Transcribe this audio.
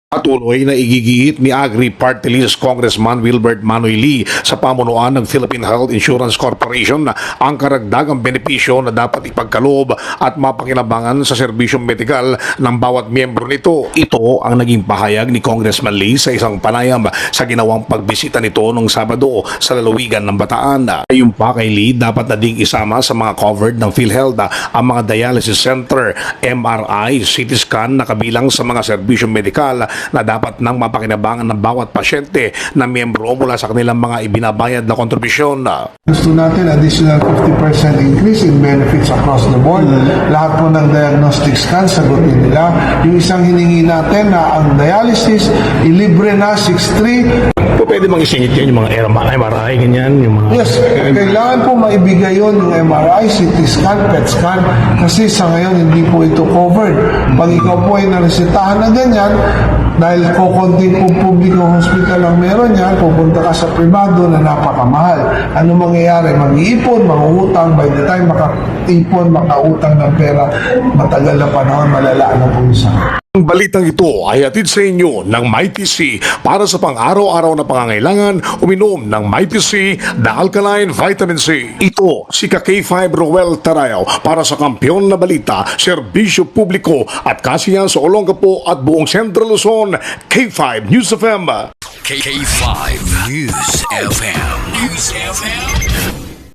Patuloy na igigihit ni Agri Party List Congressman Wilbert Manoy Lee sa pamunuan ng Philippine Health Insurance Corporation ang karagdagang benepisyo na dapat ipagkaloob at mapakinabangan sa serbisyong medikal ng bawat miyembro nito. Ito ang naging pahayag ni Congressman Lee sa isang panayam sa ginawang pagbisita nito noong Sabado sa lalawigan ng Bataan. Ayon pa kay Lee, dapat na ding isama sa mga covered ng PhilHealth ang mga dialysis center, MRI, CT scan na kabilang sa mga serbisyong medikal na dapat nang mapakinabangan ng bawat pasyente na miyembro mula sa kanilang mga ibinabayad na kontribusyon. Gusto natin additional 50% increase in benefits across the board. Lahat po ng diagnostic scan, sagutin nila. Yung isang hiningi natin na ang dialysis, ilibre na 6-3. Pwede bang isingit yun yung mga MRI, ganyan? Yung mga... Yes, kailangan po maibigay yun yung MRI, CT scan, PET scan, kasi sa ngayon hindi po ito covered. Pag ikaw po ay naresetahan na ganyan, dahil kukunti po publikong hospital ang meron yan, pupunta ka sa privado na napakamahal. Ano mangyayari? Mag-iipon, mangungutang, by the time makaipon, makautang ng pera, matagal na panahon, malala na po isa. Ang balitang ito ay hatid sa inyo ng Mighty C. Para sa pang-araw-araw na pangangailangan, uminom ng Mighty C, The Alkaline Vitamin C. Ito si K5 Roel Tarayaw para sa kampyon na balita, serbisyo publiko at kasiyahan sa Olongapo at buong Central Luzon, K5 News FM. K5 News FM. News FM.